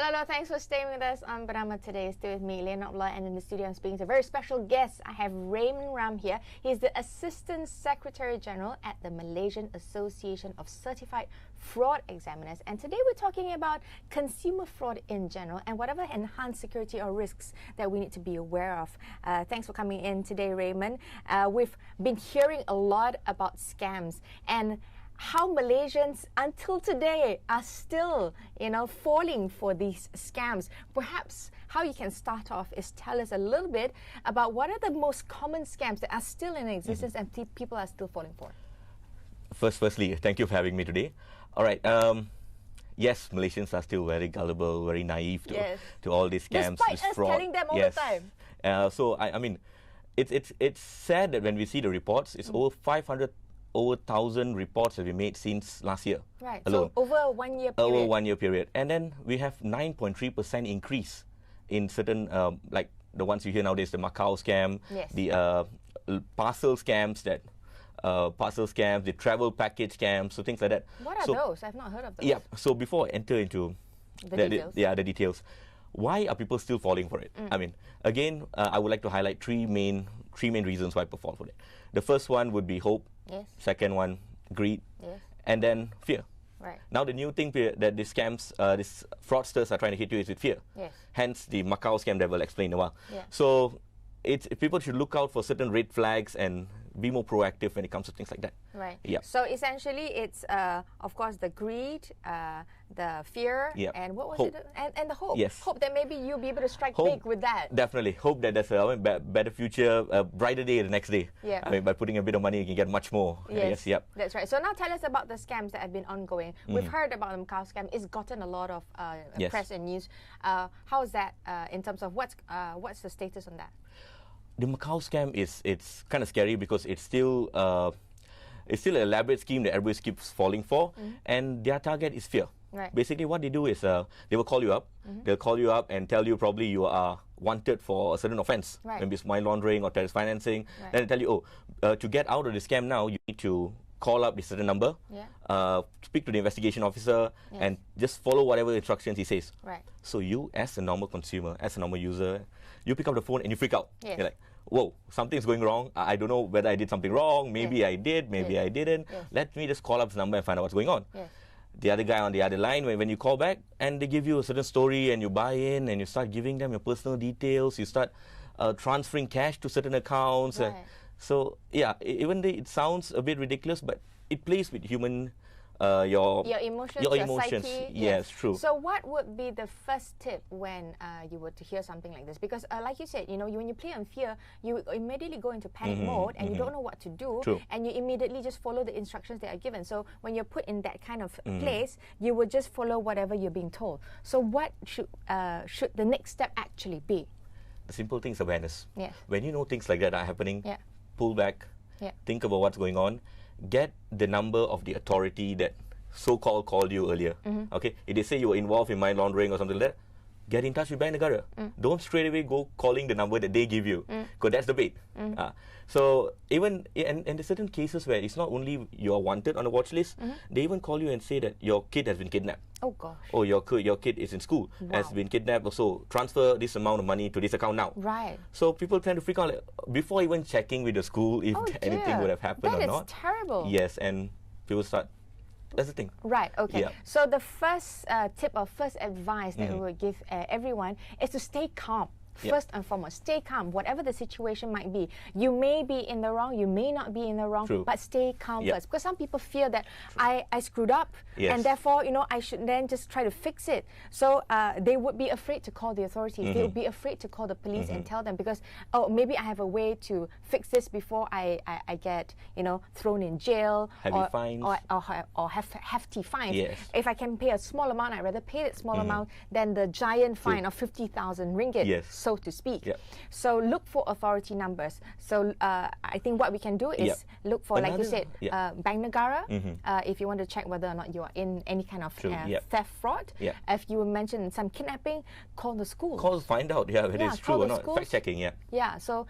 Hello, thanks for staying with us on Bernama today. Still with me, Leonard Bloy, and in the studio I'm speaking to a very special guest. I have Raymond Ram here. He's the Assistant Secretary General at the Malaysian Association of Certified Fraud Examiners. And today we're talking about consumer fraud in general and whatever enhanced security or risks that we need to be aware of. Thanks for coming in today, Raymond. We've been hearing a lot about scams and how Malaysians until today are still, falling for these scams. Perhaps how you can start off is tell us a little bit about what are the most common scams that are still in existence and people are still falling for. Firstly, thank you for having me today. All right. Yes, Malaysians are still very gullible, very naive to all these scams, despite this us fraud. telling them all the time. So I mean, it's sad that when we see the reports, it's over 1,000 reports have been made since last year. Right. Alone. So over a 1 year period. Over a 1 year period. And then we have 9.3% increase in certain, like the ones you hear nowadays, the Macau scam, the parcel scams, the travel package scams, so things like that. What are those? I've not heard of those. Yeah. So before I enter into the details, why are people still falling for it? I mean, again, I would like to highlight three main reasons why people fall for it. The first one would be hope. Yes. Second one, greed. Yes. And then fear. Right. Now the new thing that these scams, these fraudsters are trying to hit you is with fear. Yes. Hence the Macau scam that we'll explain in a while. Yeah. So people should look out for certain red flags and be more proactive when it comes to things like that. Right. Yeah. So essentially, it's of course the greed, the fear, and what was hope. it? And the hope. Yes. Hope that maybe you'll be able to strike big with that. Definitely. Hope that there's a better future, a brighter day the next day. Yeah. I mean, by putting a bit of money, you can get much more. Yes. Yep. That's right. So now tell us about the scams that have been ongoing. We've heard about the Macau scam. It's gotten a lot of press and news. How is that in terms of what's the status on that? The Macau scam it's kind of scary because it's still an elaborate scheme that everybody keeps falling for, and their target is fear. Right. Basically, what they do is they will call you up. They'll call you up and tell you probably you are wanted for a certain offense, maybe it's money laundering or terrorist financing. Right. Then they tell you, to get out of the scam now, you need to call up this certain number, speak to the investigation officer, and just follow whatever instructions he says. Right. So you, as a normal consumer, as a normal user, you pick up the phone and you freak out. Yes. You're like, whoa, something's going wrong. I don't know whether I did something wrong. Maybe I did, maybe I didn't. Yes. Let me just call up this number and find out what's going on. Yes. The other guy on the other line, when you call back and they give you a certain story and you buy in and you start giving them your personal details, you start transferring cash to certain accounts. Right. So, yeah, even though it sounds a bit ridiculous, but it plays with human your emotions, your psyche. Yes, true. So what would be the first tip when you were to hear something like this? Because like you said, when you play on fear, you immediately go into panic mode and you don't know what to do. True. And you immediately just follow the instructions that are given. So when you're put in that kind of place, you would just follow whatever you're being told. So what should the next step actually be? The simple thing is awareness. Yes. When you know things like that are happening, pull back, Yeah. think about what's going on, get the number of the authority that so-called called you earlier. Okay, if they say you were involved in money laundering or something like that, get in touch with Bank Negara. Don't straight away go calling the number that they give you, because that's the bait. So even in certain cases where it's not only you're wanted on the watch list, they even call you and say that your kid has been kidnapped. Oh gosh. Oh, your kid is in school, has been kidnapped, also transfer this amount of money to this account now. Right. So people tend to freak out before even checking with the school if anything would have happened or not. That is terrible. Yes, and people start. That's the thing. Right, okay. Yeah. So the first tip or first advice that we would give everyone is to stay calm. First and foremost, stay calm, whatever the situation might be. You may be in the wrong, you may not be in the wrong, but stay calm first. Because some people fear that I screwed up, and therefore, I should then just try to fix it. So they would be afraid to call the authorities. They would be afraid to call the police and tell them because, maybe I have a way to fix this before I get, thrown in jail Heavy fines. or hefty fines. Yes. If I can pay a small amount, I'd rather pay that small amount than the giant fine of 50,000 ringgit. Yes. So to speak. So look for authority numbers. So I think what we can do is look for, like you said, Bank Negara, if you want to check whether or not you are in any kind of theft fraud. If you mentioned some kidnapping, call the school. Find out whether it's true or not. Fact checking, Yeah, so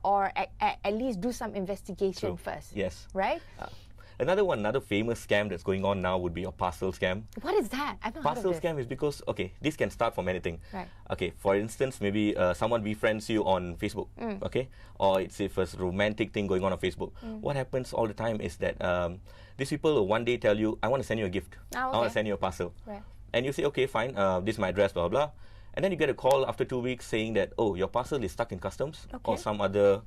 or at least do some investigation first. Yes. Right? Another famous scam that's going on now would be a parcel scam. What is that? I've not heard Parcel of this. scam is because, okay, this can start from anything. Right. Okay, for instance, maybe someone befriends you on Facebook, okay? Or it's if a romantic thing going on Facebook. What happens all the time is that these people will one day tell you, I want to send you a gift. I want to send you a parcel. Right. And you say, okay, fine, this is my address, blah, blah, blah. And then you get a call after 2 weeks saying that, oh, your parcel is stuck in customs or some other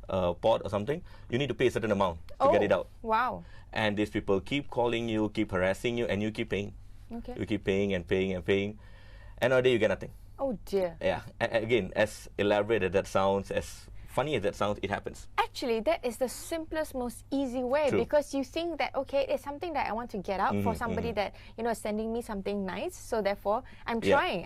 port or something. You need to pay a certain amount to get it out. Wow. And these people keep calling you, keep harassing you, and you keep paying. Okay. You keep paying and paying and paying. And one day you get nothing. Oh dear. Yeah. Again, as elaborate as that sounds, as funny as that sounds, it happens. Actually, that is the simplest, most easy way, True. because you think that, okay, it's something that I want to get out for somebody that, you know, is sending me something nice. So therefore, I'm trying.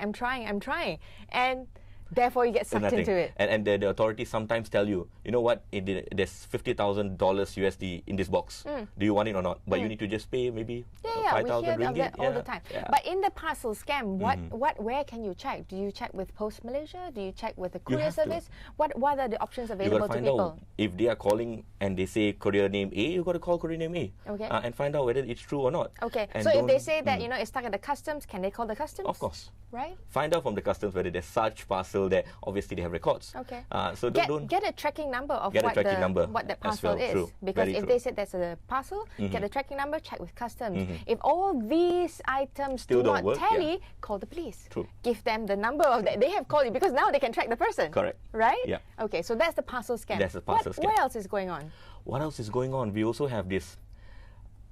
And therefore, you get sucked Nothing. into it. And the authorities sometimes tell you, you know what, there's $50,000 USD in this box. Do you want it or not? But you need to just pay maybe Yeah, we 5,000 hear of ringgit. that all the time. Yeah. But in the parcel scam, where can you check? Do you check with Post Malaysia? Do you check with the courier have to. service? What are the options You available got to to find people? out if they are calling and they say courier name A, you got to call courier name A. Okay. And find out whether it's true or not. Okay, And so if they don't- say that, you know, it's stuck at the customs, can they call the customs? Of course. Right? Find out from the customs whether there's such parcel there. Obviously, they have records. Okay. So don't. Get a tracking number of Get a what tracking number what that as parcel well. is. True. Because Very if true. they said there's a parcel, get the tracking number, check with customs. If all these items Still do don't not work, tally, call the police. True. Give them the number of that they have called you, because now they can track the person. Correct. Right? Yeah. Okay, so that's the parcel scam. That's the parcel scam. What else is going on? What else is going on? We also have this.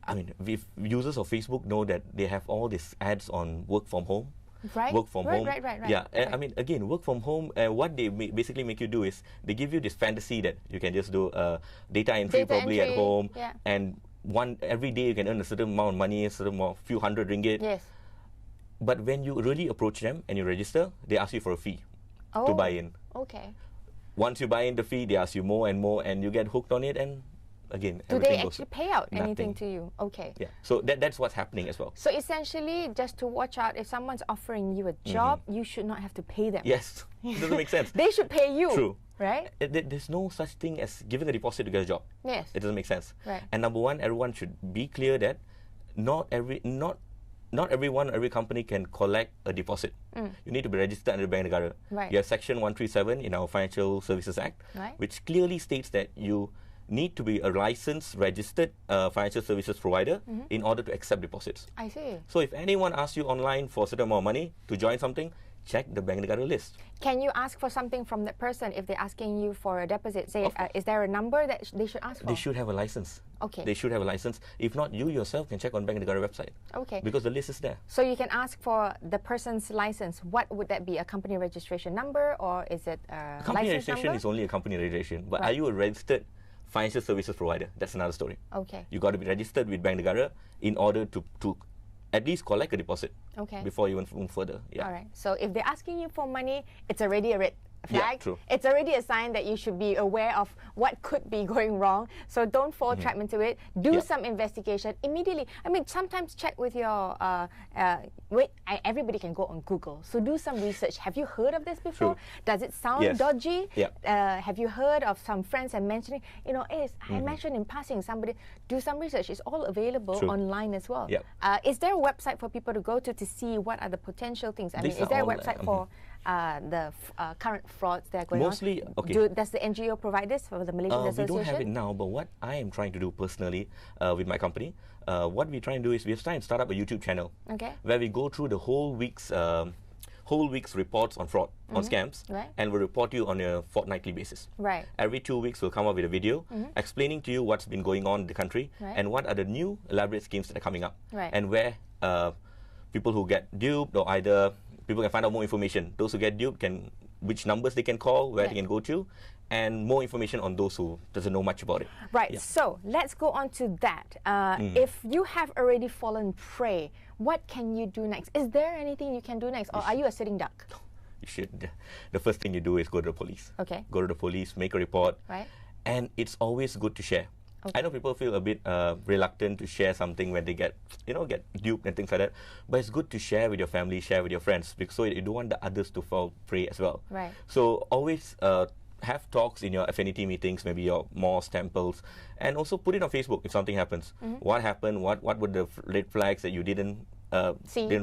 I mean, if users of Facebook know that they have all these ads on work from home. Right? Work from home. Right. Yeah, I mean, again, work from home. What they basically make you do is they give you this fantasy that you can just do data entry Data probably at entry, home, yeah. and every day you can earn a certain amount of money, a certain amount, few hundred ringgit. Yes. But when you really approach them and you register, they ask you for a fee to buy in. Okay. Once you buy in the fee, they ask you more and more, and you get hooked on it. And again, Do everything they goes actually pay out anything nothing. to you? Okay. Yeah. So that's what's happening as well. So essentially, just to watch out, if someone's offering you a job, you should not have to pay them. Yes. It doesn't make sense. They should pay you. True. Right? There's no such thing as giving a deposit to get a job. Yes. It doesn't make sense. Right. And number one, everyone should be clear that not everyone, every company can collect a deposit. You need to be registered under Bank Negara. Right. You have Section 137 in our Financial Services Act, Right. which clearly states that you need to be a licensed, registered financial services provider in order to accept deposits. I see. So if anyone asks you online for a certain amount of money to join something, check the Bank Negara list. Can you ask for something from that person if they're asking you for a deposit? Say, Of course. is there a number that they should ask for? They should have a license. Okay. They should have a license. If not, you yourself can check on Bank Negara website. Okay. Because the list is there. So you can ask for the person's license. What would that be? A company registration number, or is it a Company license registration number? is only a company registration. But Right. are you a registered financial services provider? That's another story. Okay. You got to be registered with Bank Negara in order to at least collect a deposit Okay. before you move further. Yeah. All right. So if they're asking you for money, it's already a red Yeah, flag. true. It's already a sign that you should be aware of what could be going wrong. So don't fall trap into it. Do Yeah. some investigation immediately. I mean, sometimes check with your. Everybody can go on Google. So do some research. Have you heard of this before? True. Does it sound Yes. dodgy? Yeah. Have you heard of some friends and mentioning? You know, I mentioned in passing somebody. Do some research. It's all available True. online as well. Yep. Is there a website for people to go to see what are the potential things? I mean, These is are there a all, website for the current frauds that are going Mostly, on? okay. Does the NGO provide this for the Malaysian We Association? don't have it now, but what I am trying to do personally with my company, what we're trying to do is we're trying to start up a YouTube channel Okay. where we go through the whole week's reports on fraud, on scams, Right. and we'll report you on a fortnightly basis. Right. Every 2 weeks, we'll come up with a video explaining to you what's been going on in the country Right. and what are the new elaborate schemes that are coming up, Right. and where people who get duped or either people can find out more information. Those who get duped can which numbers they can call, where Yeah. they can go to, and more information on those who doesn't know much about it. Right. Yeah. So let's go on to that. If you have already fallen prey, what can you do next? Is there anything you can do next, or are you a sitting duck? You should. The first thing you do is go to the police. Okay. Go to the police, make a report. Right. And it's always good to share. Okay. I know people feel a bit reluctant to share something when they get duped and things like that. But it's good to share with your family, share with your friends, because so you don't want the others to fall prey as well. Right. So always have talks in your affinity meetings, maybe your mosque, temples, and also put it on Facebook if something happens. What happened? What were the red flags that you didn't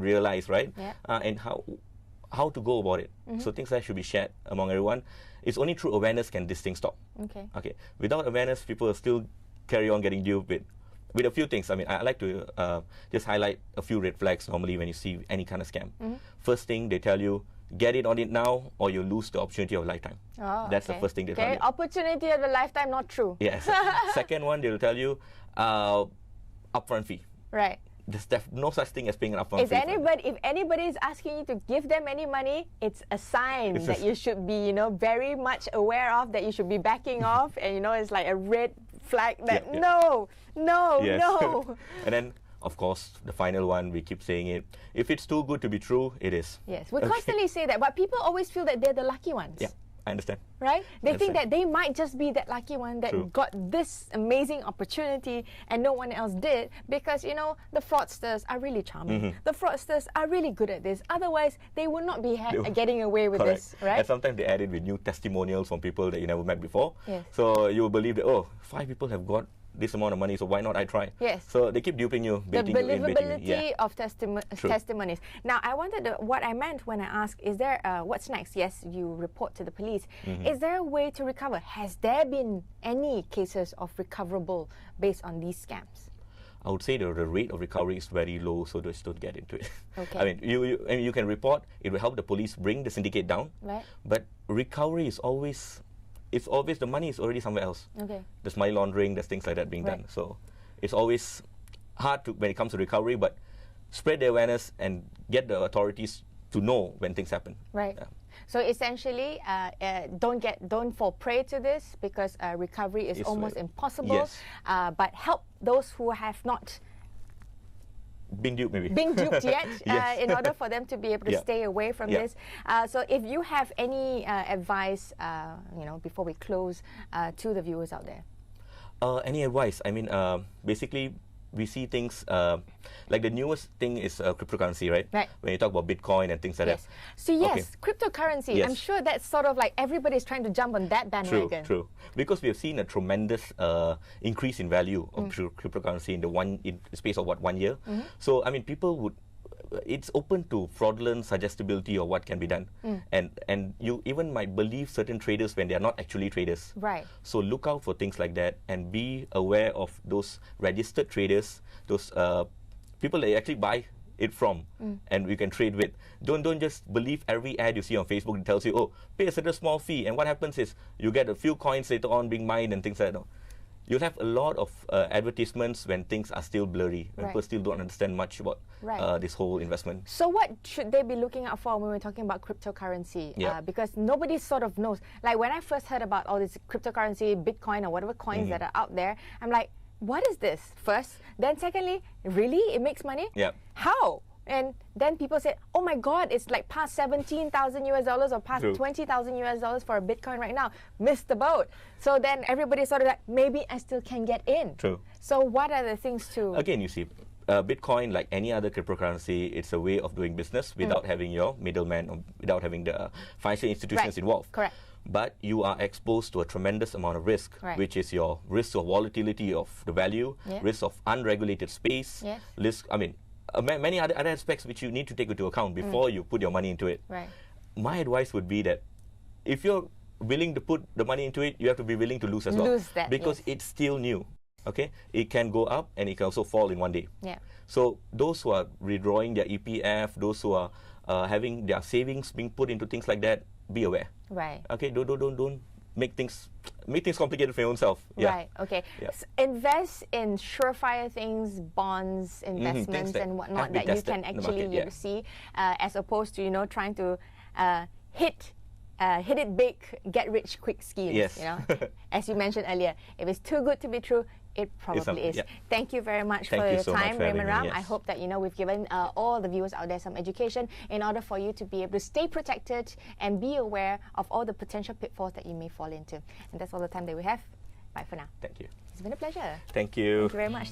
realize, right? Yeah. And how to go about it. So things that should be shared among everyone. It's only through awareness can this thing stop. Okay. Okay. Without awareness, people will still carry on getting duped with a few things. I mean, I like to just highlight a few red flags normally when you see any kind of scam. First thing, they tell you, get it on it now or you lose the opportunity of a lifetime. Oh, That's the first thing they tell you. Opportunity of a lifetime, not true. Yes. Second one, they'll tell you upfront fee. Right. There's no such thing as paying an upfront fee. If anybody is asking you to give them any money, it's a sign that you should be, very much aware of, that you should be backing off, and it's like a red flag that no. And then, of course, the final one, we keep saying it. If it's too good to be true, it is. Yes, we constantly say that, but people always feel that they're the lucky ones. Yeah, I understand. Right? They think that they might just be that lucky one that got this amazing opportunity and no one else did, because, the fraudsters are really charming. The fraudsters are really good at this. Otherwise, they would not be getting away with this, right? And sometimes they add it with new testimonials from people that you never met before. Yes. So you will believe that, 5 people have got this amount of money, so why not I try? Yes. So they keep duping you, baiting you in, baiting you. The believability of testimonies. Now, I wanted what I meant when I asked, is there, what's next? Yes, you report to the police. Is there a way to recover? Has there been any cases of recoverable based on these scams? I would say the rate of recovery is very low, so just don't get into it. Okay. I mean, you can report, it will help the police bring the syndicate down, right? But recovery is always... It's obvious the money is already somewhere else. Okay. There's money laundering, there's things like that being done. So it's always hard when it comes to recovery, but spread the awareness and get the authorities to know when things happen. Right. Yeah. So essentially, don't fall prey to this, because recovery is almost impossible. Yes. But help those who have not been duped yet, in order for them to be able to stay away from this. So if you have any advice, before we close, to the viewers out there. Any advice? I mean, basically, we see things like the newest thing is cryptocurrency, right? Right. When you talk about Bitcoin and things like that. So cryptocurrency, I'm sure that's sort of like everybody's trying to jump on that bandwagon. True. Because we have seen a tremendous increase in value of cryptocurrency in the space of 1 year. So, I mean, people would... It's open to fraudulent suggestibility of what can be done, and you even might believe certain traders when they are not actually traders. Right. So look out for things like that and be aware of those registered traders, those people that you actually buy it from, and you can trade with. Don't just believe every ad you see on Facebook that tells you, pay a certain small fee, and what happens is you get a few coins later on being mined and things like that. You'll have a lot of advertisements when things are still blurry, when people still don't understand much about this whole investment. So what should they be looking out for when we're talking about cryptocurrency? Because nobody sort of knows. Like when I first heard about all this cryptocurrency, Bitcoin or whatever coins that are out there, I'm like, what is this? First. Then secondly, really? It makes money? Yeah. How? And then people said, oh my God, it's like past $17,000 US or past $20,000 US for a Bitcoin right now. Missed the boat. So then everybody sort of like, maybe I still can get in. True. So what are the things to... Again, you see, Bitcoin, like any other cryptocurrency, it's a way of doing business without having your middleman, or without having the financial institutions involved. Correct. But you are exposed to a tremendous amount of risk, which is your risk of volatility of the value, risk of unregulated space, risk, I mean, many other aspects which you need to take into account before you put your money into it. Right. My advice would be that if you're willing to put the money into it, you have to be willing to lose as well. Lose that, because it's still new. Okay? It can go up and it can also fall in one day. Yeah. So those who are withdrawing their EPF, those who are having their savings being put into things like that, be aware. Right. Okay? Don't make things complicated for your own self. Right, okay. So invest in surefire things, bonds, investments, and whatnot that you can actually see, as opposed to, trying to hit it big, get rich quick schemes. Yes. As you mentioned earlier, if it's too good to be true, it probably is. Thank you very much for your time, Raymond Ram. I hope that we've given all the viewers out there some education in order for you to be able to stay protected and be aware of all the potential pitfalls that you may fall into. And that's all the time that we have. Bye for now. Thank you. It's been a pleasure. Thank you. Thank you very much.